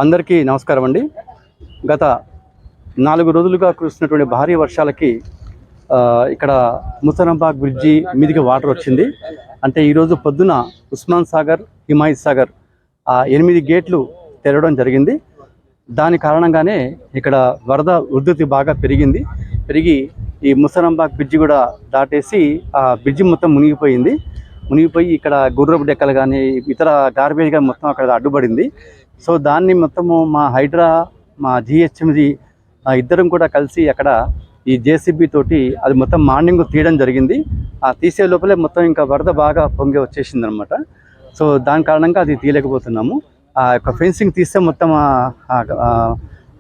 అందరికీ నమస్కారం అండి. గత 4 రోజులుగా కురుస్తున్నటువంటి భారీ వర్షాలకి ఇక్కడ ముసరంబాగ్ బ్రిడ్జి మీదికి వాటర్ వచ్చింది. అంటే ఈరోజు పొద్దున ఉస్మాన్ సాగర్, హిమాయత్ సాగర్ 8 గేట్లు తెరవడం జరిగింది. దాని కారణంగానే ఇక్కడ వరద ఉధృతి బాగా పెరిగి ఈ ముసరంబాగ్ బ్రిడ్జి కూడా దాటేసి ఆ బ్రిడ్జి మొత్తం మునిగిపోయి ఇక్కడ గుర్రపు డెక్కలు కానీ ఇతర గార్బేజ్ కానీ మొత్తం అక్కడ అడ్డుపడింది. సో దాన్ని మొత్తము మా హైడ్రా, మా జిహెచ్ఎంసి ఇద్దరం కూడా కలిసి అక్కడ ఈ జేసీబీ తోటి అది మొత్తం మార్నింగ్ తీయడం జరిగింది. ఆ తీసే లోపలే మొత్తం ఇంకా వరద బాగా పొంగి వచ్చేసింది అనమాట. సో దాని కారణంగా అది తీయలేకపోతున్నాము. ఆ యొక్క ఫెన్సింగ్ తీస్తే మొత్తం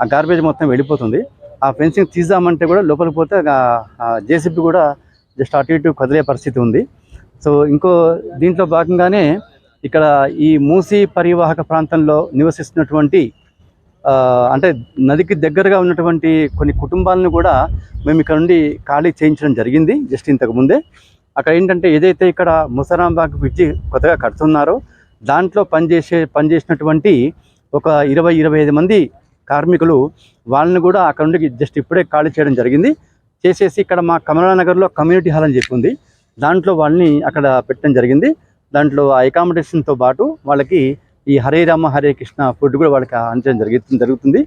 ఆ గార్బేజ్ మొత్తం వెళ్ళిపోతుంది. ఆ ఫెన్సింగ్ తీద్దామంటే కూడా లోపలికి పోతే జేసీబీ కూడా జస్ట్ అటు ఇటు కదిలే పరిస్థితి ఉంది. సో ఇంకో దీంట్లో భాగంగానే ఇక్కడ ఈ మూసీ పరివాహక ప్రాంతంలో నివసిస్తున్నటువంటి అంటే నదికి దగ్గరగా ఉన్నటువంటి కొన్ని కుటుంబాలను కూడా మేము ఇక్కడ నుండి ఖాళీ చేయించడం జరిగింది జస్ట్ ఇంతకు ముందే. అక్కడ ఏంటంటే ఏదైతే ఇక్కడ ముసరాంబాగ్ బ్రిడ్జి కొత్తగా కడుతున్నారో దాంట్లో పనిచేసినటువంటి ఒక 20-25 మంది కార్మికులు వాళ్ళని కూడా అక్కడ నుండి జస్ట్ ఇప్పుడే ఖాళీ చేయడం జరిగింది. చేసేసి ఇక్కడ మా కమలానగర్లో కమ్యూనిటీ హాల్ అని చెప్పి ఉంది, దాంట్లో వాళ్ళని అక్కడ పెట్టడం జరిగింది. దాంట్లో అకామిడేషన్తో పాటు వాళ్ళకి ఈ హరే రామ హరే కృష్ణ ఫుడ్ కూడా వాళ్ళకి అందించడం జరుగుతుంది.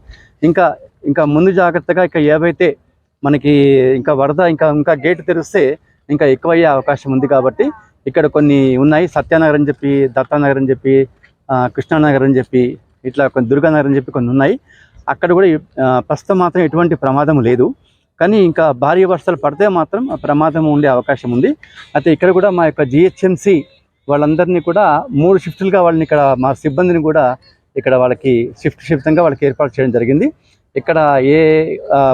ఇంకా ముందు జాగ్రత్తగా ఇక ఏవైతే మనకి ఇంకా వరద ఇంకా గేట్ తెరిస్తే ఇంకా ఎక్కువయ్యే అవకాశం ఉంది కాబట్టి ఇక్కడ కొన్ని ఉన్నాయి. సత్యానగర్ అని చెప్పి, దత్తానగర్ అని చెప్పి, కృష్ణానగర్ అని చెప్పి, ఇట్లా కొన్ని దుర్గానగర్ అని చెప్పి కొన్ని ఉన్నాయి. అక్కడ కూడా ప్రస్తుతం మాత్రం ఎటువంటి ప్రమాదం లేదు. కానీ ఇంకా భారీ వర్షాలు పడితే మాత్రం ఆ ప్రమాదం ఉండే అవకాశం ఉంది. అయితే ఇక్కడ కూడా మా యొక్క జిహెచ్ఎంసి వాళ్ళందరినీ కూడా 3 షిఫ్టులుగా వాళ్ళని ఇక్కడ మా సిబ్బందిని కూడా ఇక్కడ వాళ్ళకి షిఫ్ట్గా వాళ్ళకి ఏర్పాటు చేయడం జరిగింది. ఇక్కడ ఏ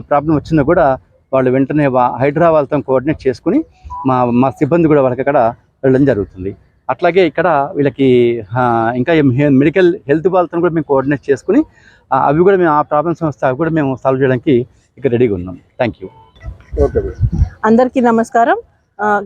ప్రాబ్లం వచ్చినా కూడా వాళ్ళు వెంటనే హైడ్రా వాళ్ళతో కోఆర్డినేట్ చేసుకుని మా సిబ్బంది కూడా వాళ్ళకి అక్కడ వెళ్ళడం జరుగుతుంది. అట్లాగే ఇక్కడ వీళ్ళకి ఇంకా మెడికల్ హెల్త్ వాళ్ళతో కూడా మేము కోఆర్డినేట్ చేసుకుని అవి కూడా మేము ఆ ప్రాబ్లమ్స్ వస్తే అవి కూడా మేము సాల్వ్ చేయడానికి ఇక్కడ రెడీగా ఉన్నాం. Thank you. అందరికీ నమస్కారం.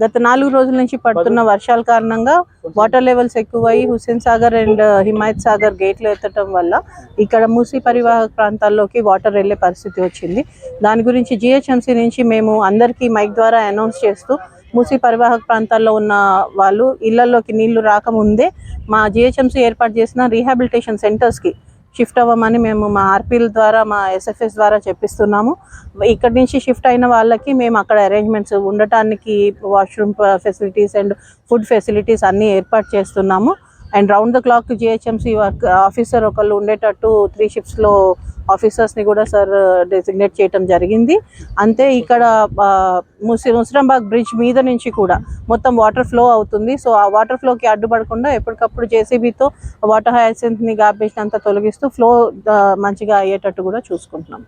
గత 4 రోజుల నుంచి పడుతున్న వర్షాల కారణంగా వాటర్ లెవెల్స్ ఎక్కువై హుస్సేన్ సాగర్ అండ్ హిమాయత్ సాగర్ గేట్లు ఎత్తడం వల్ల ఇక్కడ మూసీ పరివాహక ప్రాంతాల్లోకి వాటర్ వెళ్ళే పరిస్థితి వచ్చింది. దాని గురించి జిహెచ్ఎంసీ నుంచి మేము అందరికీ మైక్ ద్వారా అనౌన్స్ చేస్తూ మూసీ పరివాహక ప్రాంతాల్లో ఉన్న వాళ్ళు ఇళ్లలోకి నీళ్లు రాకముందే మా జిహెచ్ఎంసీ ఏర్పాటు చేసిన రీహాబిలిటేషన్ సెంటర్స్కి షిఫ్ట్ అవ్వమని మేము మా ఆర్పీల ద్వారా, మా ఎస్ఎఫ్ఎస్ ద్వారా చెప్పిస్తున్నాము. ఇక్కడి నుంచి షిఫ్ట్ అయిన వాళ్ళకి మేము అక్కడ అరేంజ్మెంట్స్ ఉండటానికి washroom facilities and food facilities అన్నీ ఏర్పాటు చేస్తున్నాము. And round the clock GHMC work officer ఒకళ్ళు ఉండేటట్టు 3 షిఫ్ట్స్లో ఆఫీసర్స్ని కూడా సార్ డెసిగ్నేట్ చేయడం జరిగింది. అంతే ఇక్కడ ముసరాంబాగ్ బ్రిడ్జ్ మీద నుంచి కూడా మొత్తం వాటర్ ఫ్లో అవుతుంది. సో ఆ వాటర్ ఫ్లోకి అడ్డుపడకుండా ఎప్పటికప్పుడు జేసీబీతో వాటర్ హయాసింత్ని గార్బేజ్ అంతా తొలగిస్తూ ఫ్లో మంచిగా అయ్యేటట్టు కూడా చూసుకుంటున్నాం.